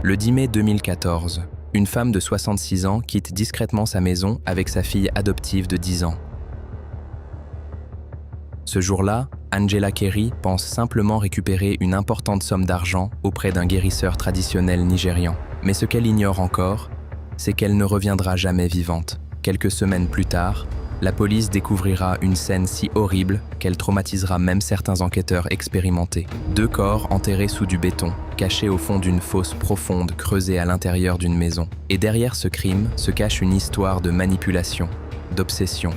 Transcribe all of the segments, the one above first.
Le 10 mai 2014, une femme de 66 ans quitte discrètement sa maison avec sa fille adoptive de 10 ans. Ce jour-là, Angela Kerry pense simplement récupérer une importante somme d'argent auprès d'un guérisseur traditionnel nigérian. Mais ce qu'elle ignore encore, c'est qu'elle ne reviendra jamais vivante. Quelques semaines plus tard, la police découvrira une scène si horrible qu'elle traumatisera même certains enquêteurs expérimentés. 2 corps enterrés sous du béton, cachés au fond d'une fosse profonde creusée à l'intérieur d'une maison. Et derrière ce crime se cache une histoire de manipulation, d'obsession,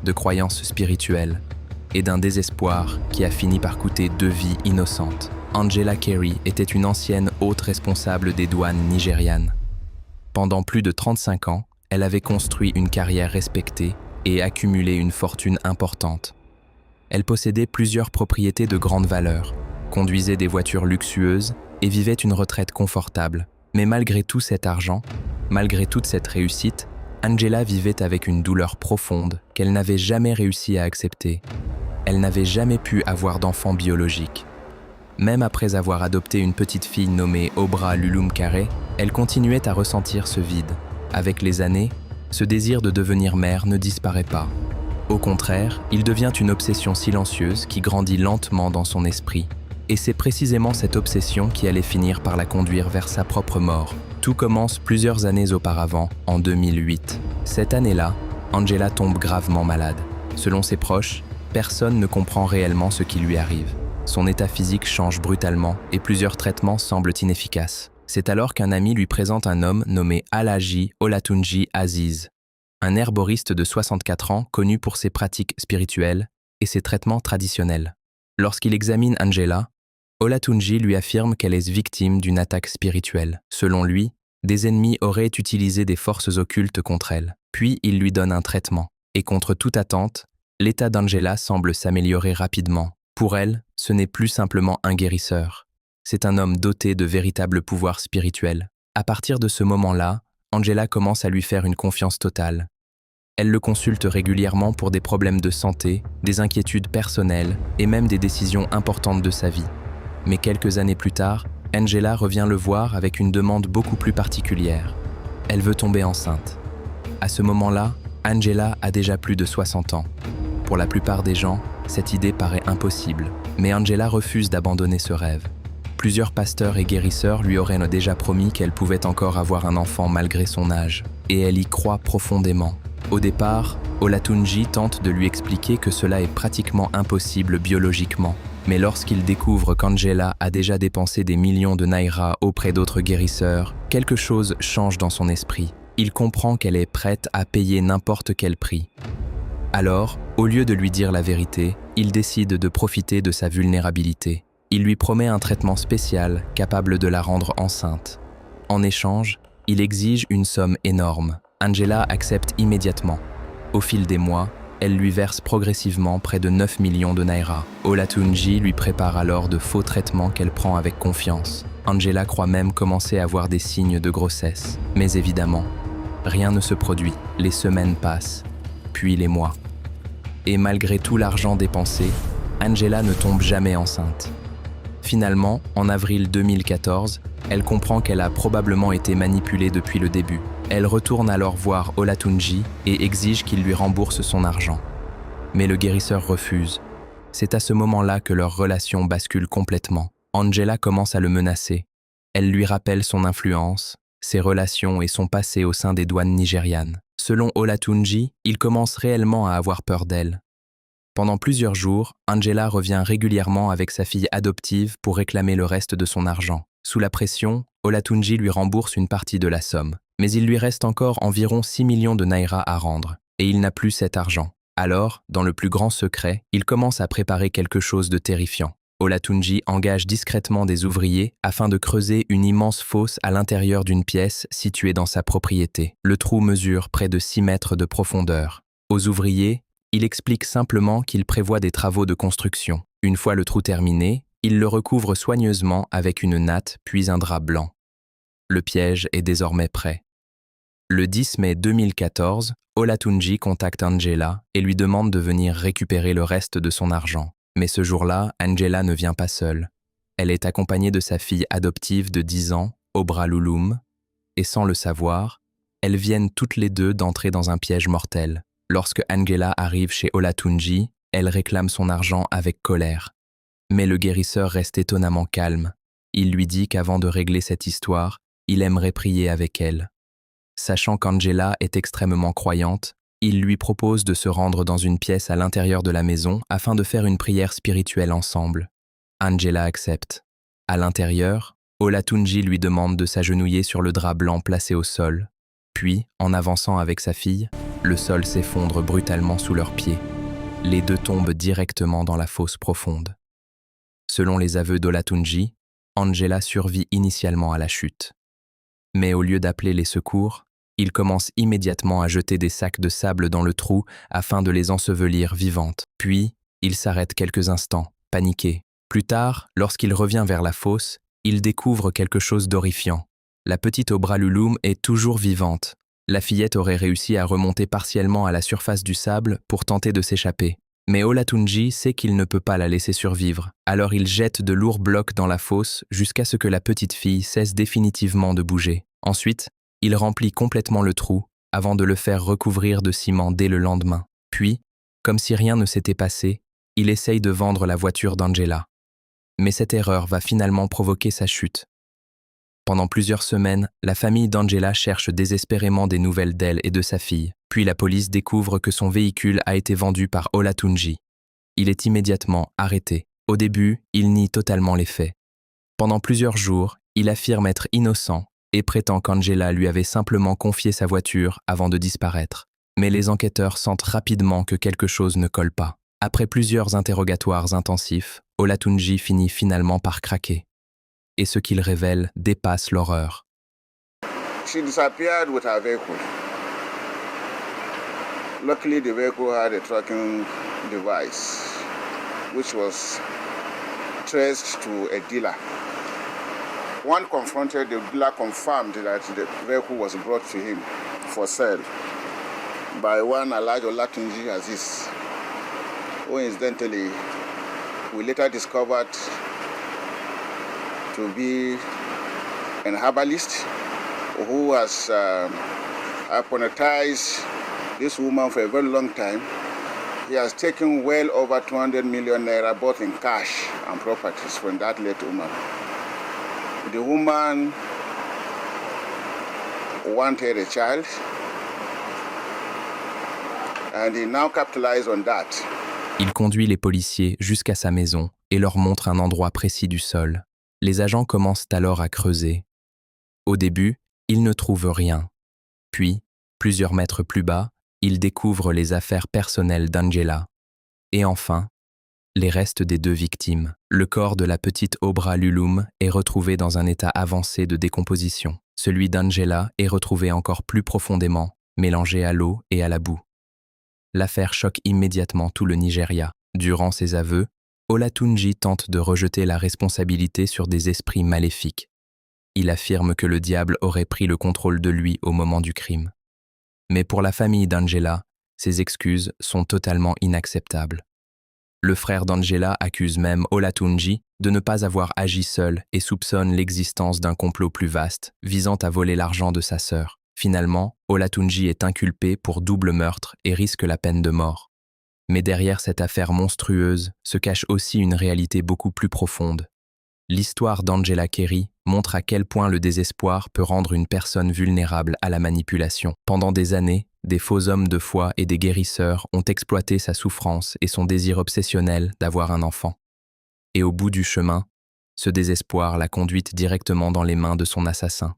de croyances spirituelles et d'un désespoir qui a fini par coûter 2 vies innocentes. Angela Kerry était une ancienne haute responsable des douanes nigérianes. Pendant plus de 35 ans, elle avait construit une carrière respectée et accumulé une fortune importante. Elle possédait plusieurs propriétés de grande valeur, conduisait des voitures luxueuses et vivait une retraite confortable. Mais malgré tout cet argent, malgré toute cette réussite, Angela vivait avec une douleur profonde qu'elle n'avait jamais réussi à accepter. Elle n'avait jamais pu avoir d'enfant biologique. Même après avoir adopté une petite fille nommée Obra Lulum Kare, elle continuait à ressentir ce vide. Avec les années, ce désir de devenir mère ne disparaît pas. Au contraire, il devient une obsession silencieuse qui grandit lentement dans son esprit. Et c'est précisément cette obsession qui allait finir par la conduire vers sa propre mort. Tout commence plusieurs années auparavant, en 2008. Cette année-là, Angela tombe gravement malade. Selon ses proches, personne ne comprend réellement ce qui lui arrive. Son état physique change brutalement et plusieurs traitements semblent inefficaces. C'est alors qu'un ami lui présente un homme nommé Alhaji Olatunji Aziz, un herboriste de 64 ans connu pour ses pratiques spirituelles et ses traitements traditionnels. Lorsqu'il examine Angela, Olatunji lui affirme qu'elle est victime d'une attaque spirituelle. Selon lui, des ennemis auraient utilisé des forces occultes contre elle. Puis il lui donne un traitement. Et contre toute attente, l'état d'Angela semble s'améliorer rapidement. Pour elle, ce n'est plus simplement un guérisseur. C'est un homme doté de véritables pouvoirs spirituels. À partir de ce moment-là, Angela commence à lui faire une confiance totale. Elle le consulte régulièrement pour des problèmes de santé, des inquiétudes personnelles et même des décisions importantes de sa vie. Mais quelques années plus tard, Angela revient le voir avec une demande beaucoup plus particulière. Elle veut tomber enceinte. À ce moment-là, Angela a déjà plus de 60 ans. Pour la plupart des gens, cette idée paraît impossible, mais Angela refuse d'abandonner ce rêve. Plusieurs pasteurs et guérisseurs lui auraient déjà promis qu'elle pouvait encore avoir un enfant malgré son âge, et elle y croit profondément. Au départ, Olatunji tente de lui expliquer que cela est pratiquement impossible biologiquement, mais lorsqu'il découvre qu'Angela a déjà dépensé des millions de naira auprès d'autres guérisseurs, quelque chose change dans son esprit. Il comprend qu'elle est prête à payer n'importe quel prix. Alors, au lieu de lui dire la vérité, il décide de profiter de sa vulnérabilité. Il lui promet un traitement spécial capable de la rendre enceinte. En échange, il exige une somme énorme. Angela accepte immédiatement. Au fil des mois, elle lui verse progressivement près de 9 millions de naira. Olatunji lui prépare alors de faux traitements qu'elle prend avec confiance. Angela croit même commencer à voir des signes de grossesse. Mais évidemment, rien ne se produit. Les semaines passent, puis les mois. Et malgré tout l'argent dépensé, Angela ne tombe jamais enceinte. Finalement, en avril 2014, elle comprend qu'elle a probablement été manipulée depuis le début. Elle retourne alors voir Olatunji et exige qu'il lui rembourse son argent. Mais le guérisseur refuse. C'est à ce moment-là que leur relation bascule complètement. Angela commence à le menacer. Elle lui rappelle son influence, ses relations et son passé au sein des douanes nigérianes. Selon Olatunji, il commence réellement à avoir peur d'elle. Pendant plusieurs jours, Angela revient régulièrement avec sa fille adoptive pour réclamer le reste de son argent. Sous la pression, Olatunji lui rembourse une partie de la somme. Mais il lui reste encore environ 6 millions de naira à rendre, et il n'a plus cet argent. Alors, dans le plus grand secret, il commence à préparer quelque chose de terrifiant. Olatunji engage discrètement des ouvriers afin de creuser une immense fosse à l'intérieur d'une pièce située dans sa propriété. Le trou mesure près de 6 mètres de profondeur. Aux ouvriers, il explique simplement qu'il prévoit des travaux de construction. Une fois le trou terminé, il le recouvre soigneusement avec une natte puis un drap blanc. Le piège est désormais prêt. Le 10 mai 2014, Olatunji contacte Angela et lui demande de venir récupérer le reste de son argent. Mais ce jour-là, Angela ne vient pas seule. Elle est accompagnée de sa fille adoptive de 10 ans, Obralulum, et sans le savoir, elles viennent toutes les deux d'entrer dans un piège mortel. Lorsque Angela arrive chez Olatunji, elle réclame son argent avec colère. Mais le guérisseur reste étonnamment calme. Il lui dit qu'avant de régler cette histoire, il aimerait prier avec elle. Sachant qu'Angela est extrêmement croyante, il lui propose de se rendre dans une pièce à l'intérieur de la maison afin de faire une prière spirituelle ensemble. Angela accepte. À l'intérieur, Olatunji lui demande de s'agenouiller sur le drap blanc placé au sol. Puis, en avançant avec sa fille, le sol s'effondre brutalement sous leurs pieds. Les deux tombent directement dans la fosse profonde. Selon les aveux d'Olatunji, Angela survit initialement à la chute. Mais au lieu d'appeler les secours, il commence immédiatement à jeter des sacs de sable dans le trou afin de les ensevelir vivantes. Puis, il s'arrête quelques instants, paniqué. Plus tard, lorsqu'il revient vers la fosse, il découvre quelque chose d'horrifiant. La petite Obralulum est toujours vivante. La fillette aurait réussi à remonter partiellement à la surface du sable pour tenter de s'échapper. Mais Olatunji sait qu'il ne peut pas la laisser survivre, alors il jette de lourds blocs dans la fosse jusqu'à ce que la petite fille cesse définitivement de bouger. Ensuite, il remplit complètement le trou avant de le faire recouvrir de ciment dès le lendemain. Puis, comme si rien ne s'était passé, il essaye de vendre la voiture d'Angela. Mais cette erreur va finalement provoquer sa chute. Pendant plusieurs semaines, la famille d'Angela cherche désespérément des nouvelles d'elle et de sa fille. Puis la police découvre que son véhicule a été vendu par Olatunji. Il est immédiatement arrêté. Au début, il nie totalement les faits. Pendant plusieurs jours, il affirme être innocent et prétend qu'Angela lui avait simplement confié sa voiture avant de disparaître. Mais les enquêteurs sentent rapidement que quelque chose ne colle pas. Après plusieurs interrogatoires intensifs, Olatunji finit finalement par craquer. Et ce qu'il révèle dépasse l'horreur. She disappeared with her vehicle. Luckily, the vehicle had a tracking device, which was traced to a dealer. When confronted, the dealer confirmed that the vehicle was brought to him for sale by one Alhaji Olatunji Aziz, who incidentally we later discovered to be an herbalist who has hypnotized this woman for a very long time. He has taken well over 200 million naira both in cash and properties from that late woman. The woman wanted a child and he now capitalized on that. Il conduit les policiers jusqu'à sa maison et leur montre un endroit précis du sol. Les agents commencent alors à creuser. Au début, ils ne trouvent rien. Puis, plusieurs mètres plus bas, ils découvrent les affaires personnelles d'Angela. Et enfin, les restes des deux victimes. Le corps de la petite Obralulum est retrouvé dans un état avancé de décomposition. Celui d'Angela est retrouvé encore plus profondément, mélangé à l'eau et à la boue. L'affaire choque immédiatement tout le Nigeria. Durant ses aveux, Olatunji tente de rejeter la responsabilité sur des esprits maléfiques. Il affirme que le diable aurait pris le contrôle de lui au moment du crime. Mais pour la famille d'Angela, ces excuses sont totalement inacceptables. Le frère d'Angela accuse même Olatunji de ne pas avoir agi seul et soupçonne l'existence d'un complot plus vaste visant à voler l'argent de sa sœur. Finalement, Olatunji est inculpé pour double meurtre et risque la peine de mort. Mais derrière cette affaire monstrueuse se cache aussi une réalité beaucoup plus profonde. L'histoire d'Angela Kerry montre à quel point le désespoir peut rendre une personne vulnérable à la manipulation. Pendant des années, des faux hommes de foi et des guérisseurs ont exploité sa souffrance et son désir obsessionnel d'avoir un enfant. Et au bout du chemin, ce désespoir l'a conduite directement dans les mains de son assassin.